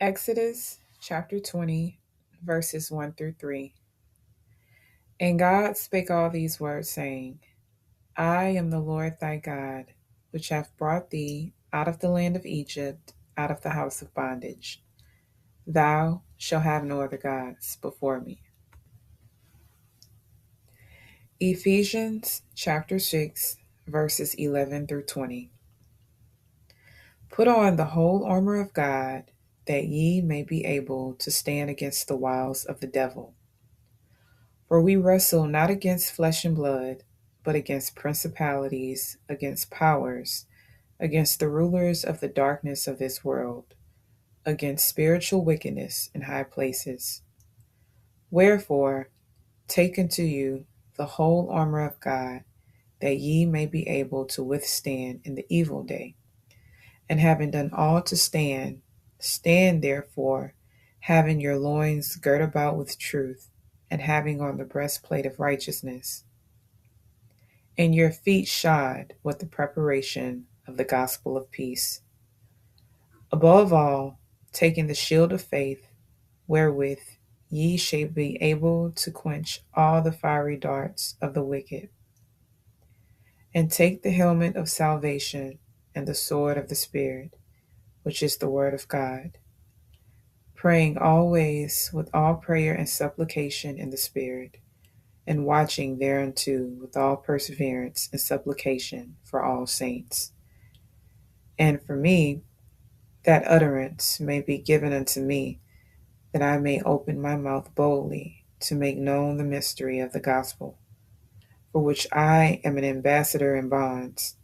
Exodus chapter 20, verses 1 through 3. And God spake all these words, saying, I am the Lord thy God, which hath brought thee out of the land of Egypt, out of the house of bondage. Thou shalt have no other gods before me. Ephesians chapter 6, verses 11 through 20. Put on the whole armor of God, that ye may be able to stand against the wiles of the devil. For we wrestle not against flesh and blood, but against principalities, against powers, against the rulers of the darkness of this world, against spiritual wickedness in high places. Wherefore, take unto you the whole armor of God, that ye may be able to withstand in the evil day. And having done all to stand, stand therefore, having your loins girt about with truth, and having on the breastplate of righteousness, and your feet shod with the preparation of the gospel of peace. Above all, taking the shield of faith, wherewith ye shall be able to quench all the fiery darts of the wicked, and take the helmet of salvation and the sword of the Spirit, which is the word of God, praying always with all prayer and supplication in the Spirit, and watching thereunto with all perseverance and supplication for all saints. And for me, that utterance may be given unto me, that I may open my mouth boldly to make known the mystery of the gospel, for which I am an ambassador in bonds,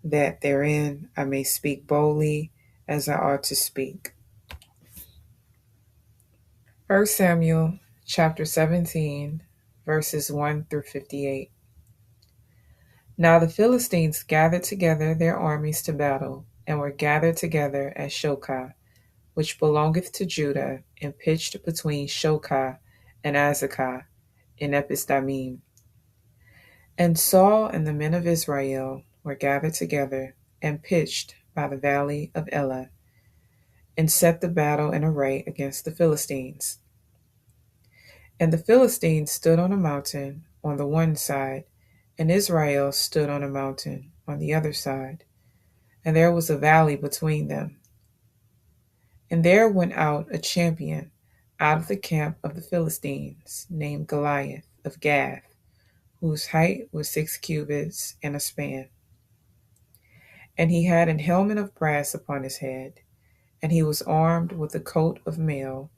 that therein I may speak boldly as I ought to speak. 1 Samuel chapter 17, verses 1 through 58. Now the Philistines gathered together their armies to battle, and were gathered together at Shokah, which belongeth to Judah, and pitched between Shokah and Azekah in Ephisdamim. And Saul and the men of Israel were gathered together, and pitched by the valley of Elah, and set the battle in array against the Philistines. And the Philistines stood on a mountain on the one side, and Israel stood on a mountain on the other side, and there was a valley between them. And there went out a champion out of the camp of the Philistines, named Goliath of Gath, whose height was 6 cubits and a span. And he had an helmet of brass upon his head, and he was armed with a coat of mail,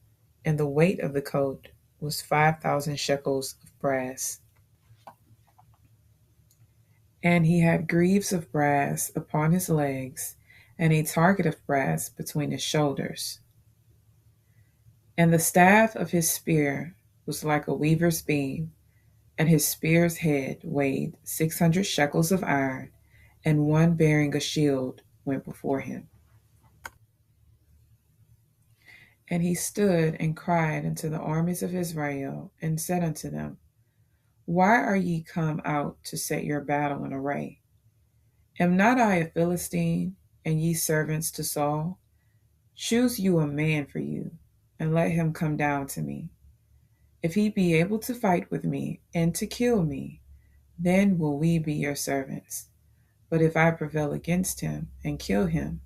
and the weight of the coat was 5,000 shekels of brass. And he had greaves of brass upon his legs, and a target of brass between his shoulders. And the staff of his spear was like a weaver's beam, and his spear's head weighed 600 shekels of iron, and one bearing a shield went before him. And he stood and cried unto the armies of Israel, and said unto them, Why are ye come out to set your battle in array? Am not I a Philistine, and ye servants to Saul? Choose you a man for you, and let him come down to me. If he be able to fight with me, and to kill me, then will we be your servants. But if I prevail against him, and kill him,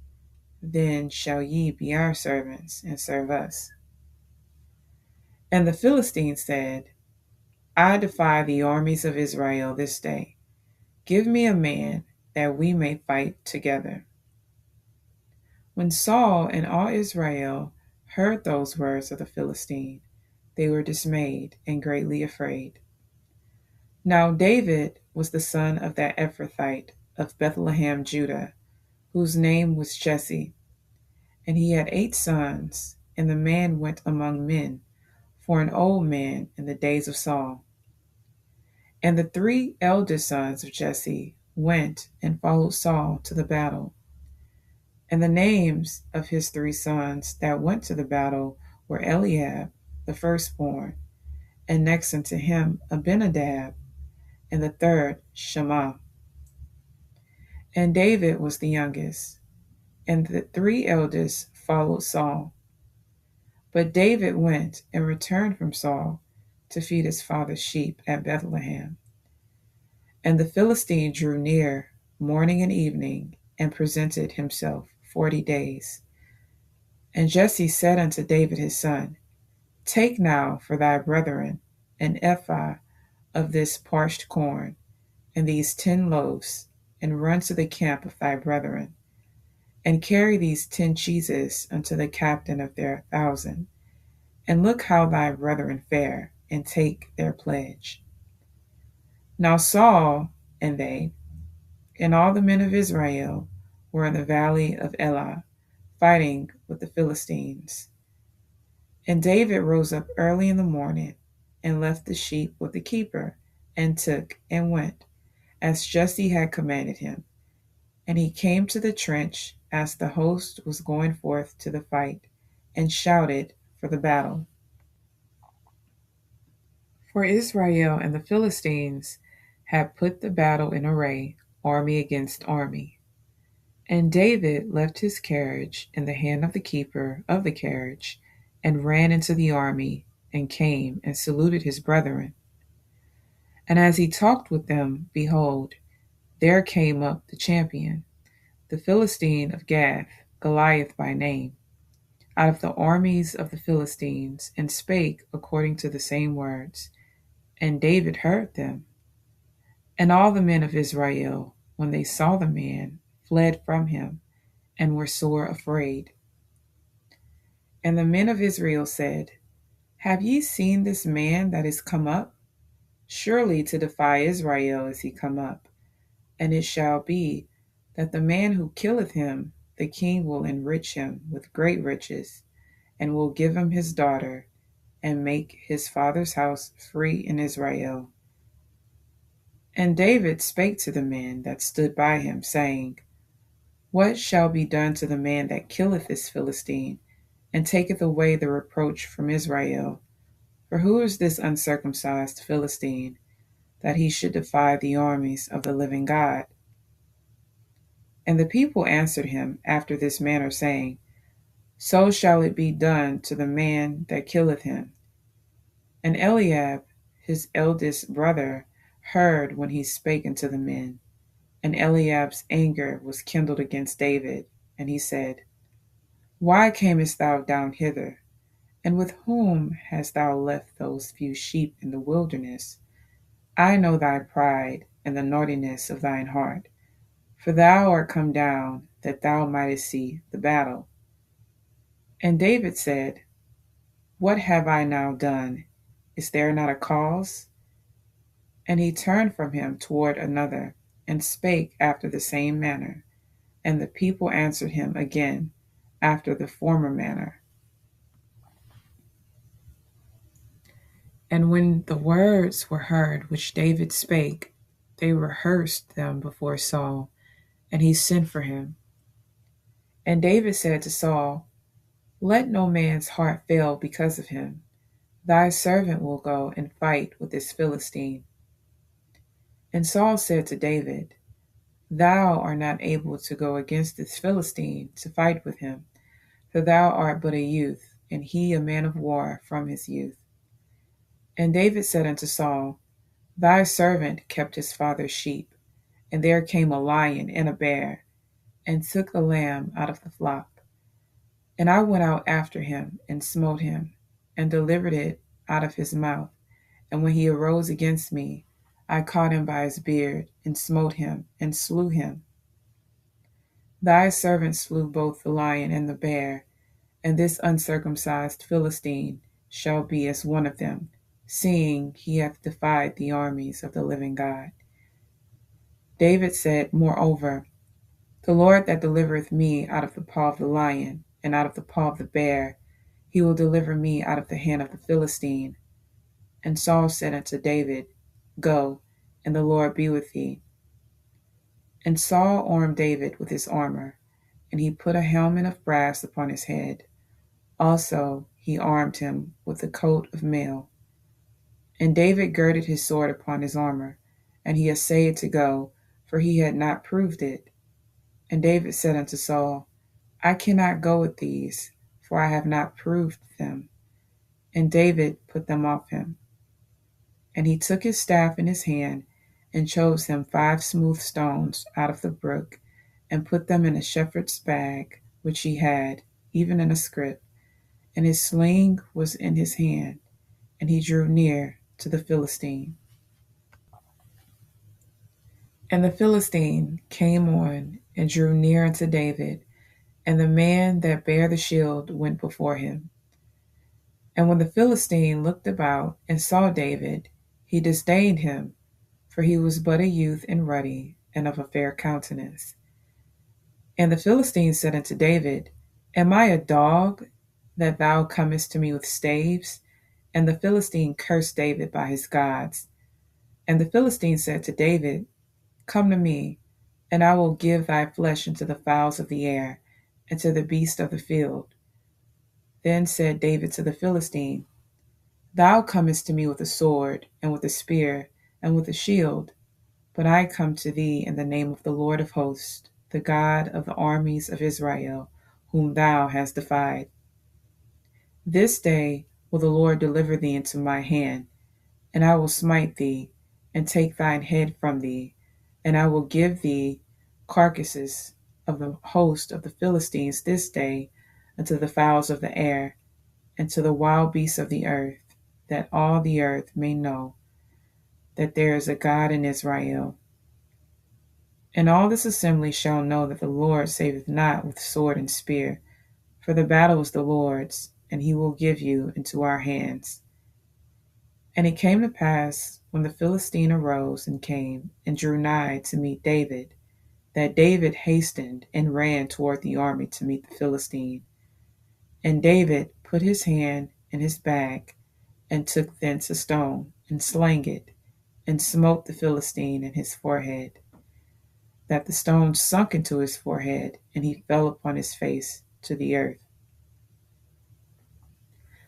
then shall ye be our servants, and serve us. And the Philistines said, I defy the armies of Israel this day. Give me a man, that we may fight together. When Saul and all Israel heard those words of the Philistine, they were dismayed and greatly afraid. Now David was the son of that Ephrathite of Bethlehem, Judah, whose name was Jesse. And he had 8 sons, and the man went among men, for an old man in the days of Saul. And the 3 eldest sons of Jesse went and followed Saul to the battle. And the names of his 3 sons that went to the battle were Eliab, the firstborn, and next unto him Abinadab, and the third Shammah. And David was the youngest, and the 3 eldest followed Saul. But David went and returned from Saul to feed his father's sheep at Bethlehem. And the Philistine drew near morning and evening and presented himself 40 days. And Jesse said unto David his son, Take now for thy brethren an ephah of this parched corn, and these 10 loaves, and run to the camp of thy brethren, and carry these 10 cheeses unto the captain of their 1,000, and look how thy brethren fare, and take their pledge. Now Saul and they, and all the men of Israel, were in the valley of Elah, fighting with the Philistines. And David rose up early in the morning, and left the sheep with the keeper, and took and went, as Jesse had commanded him. And he came to the trench as the host was going forth to the fight, and shouted for the battle. For Israel and the Philistines had put the battle in array, army against army. And David left his carriage in the hand of the keeper of the carriage, and ran into the army, and came and saluted his brethren. And as he talked with them, behold, there came up the champion, the Philistine of Gath, Goliath by name, out of the armies of the Philistines, and spake according to the same words. And David heard them. And all the men of Israel, when they saw the man, fled from him, and were sore afraid. And the men of Israel said, Have ye seen this man that is come up? Surely to defy Israel is he come up. And it shall be that the man who killeth him, the king will enrich him with great riches, and will give him his daughter, and make his father's house free in Israel. And David spake to the men that stood by him, saying, What shall be done to the man that killeth this Philistine, and taketh away the reproach from Israel? For who is this uncircumcised Philistine, that he should defy the armies of the living God? And the people answered him after this manner, saying, So shall it be done to the man that killeth him. And Eliab, his eldest brother, heard when he spake unto the men. And Eliab's anger was kindled against David, and he said, Why camest thou down hither? And with whom hast thou left those few sheep in the wilderness? I know thy pride and the naughtiness of thine heart, for thou art come down that thou mightest see the battle. And David said, What have I now done? Is there not a cause? And he turned from him toward another, and spake after the same manner. And the people answered him again after the former manner. And when the words were heard which David spake, they rehearsed them before Saul, and he sent for him. And David said to Saul, Let no man's heart fail because of him. Thy servant will go and fight with this Philistine. And Saul said to David, Thou art not able to go against this Philistine to fight with him, for thou art but a youth, and he a man of war from his youth. And David said unto Saul, Thy servant kept his father's sheep, and there came a lion and a bear, and took the lamb out of the flock. And I went out after him, and smote him, and delivered it out of his mouth. And when he arose against me, I caught him by his beard, and smote him, and slew him. Thy servant slew both the lion and the bear, and this uncircumcised Philistine shall be as one of them, seeing he hath defied the armies of the living God. David said, Moreover, the Lord that delivereth me out of the paw of the lion, and out of the paw of the bear, he will deliver me out of the hand of the Philistine. And Saul said unto David, Go, and the Lord be with thee. And Saul armed David with his armor, and he put a helmet of brass upon his head. Also he armed him with a coat of mail. And David girded his sword upon his armor, and he essayed to go, for he had not proved it. And David said unto Saul, I cannot go with these, for I have not proved them. And David put them off him. And he took his staff in his hand, and chose him 5 smooth stones out of the brook, and put them in a shepherd's bag which he had, even in a scrip. And his sling was in his hand, and he drew near to the Philistine. And the Philistine came on and drew near unto David, and the man that bare the shield went before him. And when the Philistine looked about and saw David, he disdained him, for he was but a youth and ruddy, and of a fair countenance. And the Philistine said unto David, Am I a dog, that thou comest to me with staves? And the Philistine cursed David by his gods. And the Philistine said to David, Come to me, and I will give thy flesh unto the fowls of the air, and to the beasts of the field. Then said David to the Philistine, Thou comest to me with a sword, and with a spear, and with a shield, but I come to thee in the name of the Lord of hosts, the God of the armies of Israel, whom thou hast defied. This day will the Lord deliver thee into my hand, and I will smite thee, and take thine head from thee, and I will give thee carcasses of the host of the Philistines this day unto the fowls of the air, and to the wild beasts of the earth, that all the earth may know that there is a God in Israel. And all this assembly shall know that the Lord saveth not with sword and spear, for the battle is the Lord's, and he will give you into our hands. And it came to pass, when the Philistine arose and came and drew nigh to meet David, that David hastened and ran toward the army to meet the Philistine. And David put his hand in his bag, and took thence a stone, and slang it, and smote the Philistine in his forehead, that the stone sunk into his forehead, and he fell upon his face to the earth.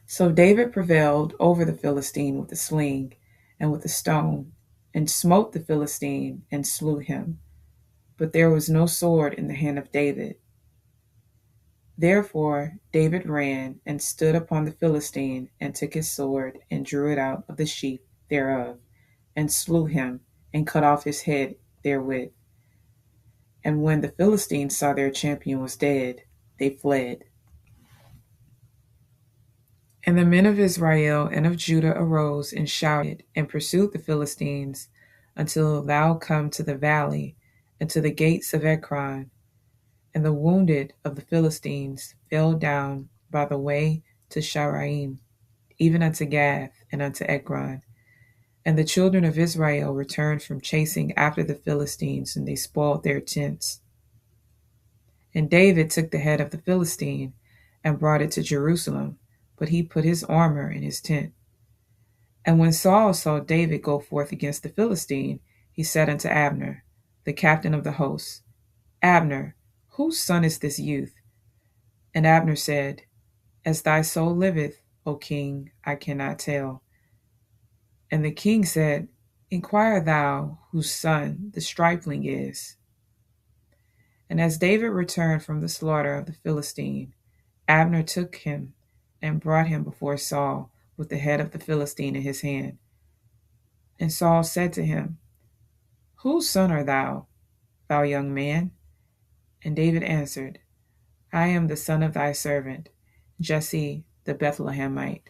So David prevailed over the Philistine with the sling and with the stone, and smote the Philistine and slew him. But there was no sword in the hand of David. Therefore David ran and stood upon the Philistine, and took his sword, and drew it out of the sheath thereof, and slew him, and cut off his head therewith. And when the Philistines saw their champion was dead, they fled. And the men of Israel and of Judah arose and shouted, and pursued the Philistines, until thou come to the valley, and to the gates of Ekron. And the wounded of the Philistines fell down by the way to Sharaim, even unto Gath, and unto Ekron. And the children of Israel returned from chasing after the Philistines, and they spoiled their tents. And David took the head of the Philistine, and brought it to Jerusalem, but he put his armor in his tent. And when Saul saw David go forth against the Philistine, he said unto Abner, the captain of the host, Abner, whose son is this youth? And Abner said, As thy soul liveth, O king, I cannot tell. And the king said, Inquire thou whose son the stripling is. And as David returned from the slaughter of the Philistine, Abner took him and brought him before Saul with the head of the Philistine in his hand. And Saul said to him, Whose son art thou, thou young man? And David answered, I am the son of thy servant, Jesse the Bethlehemite.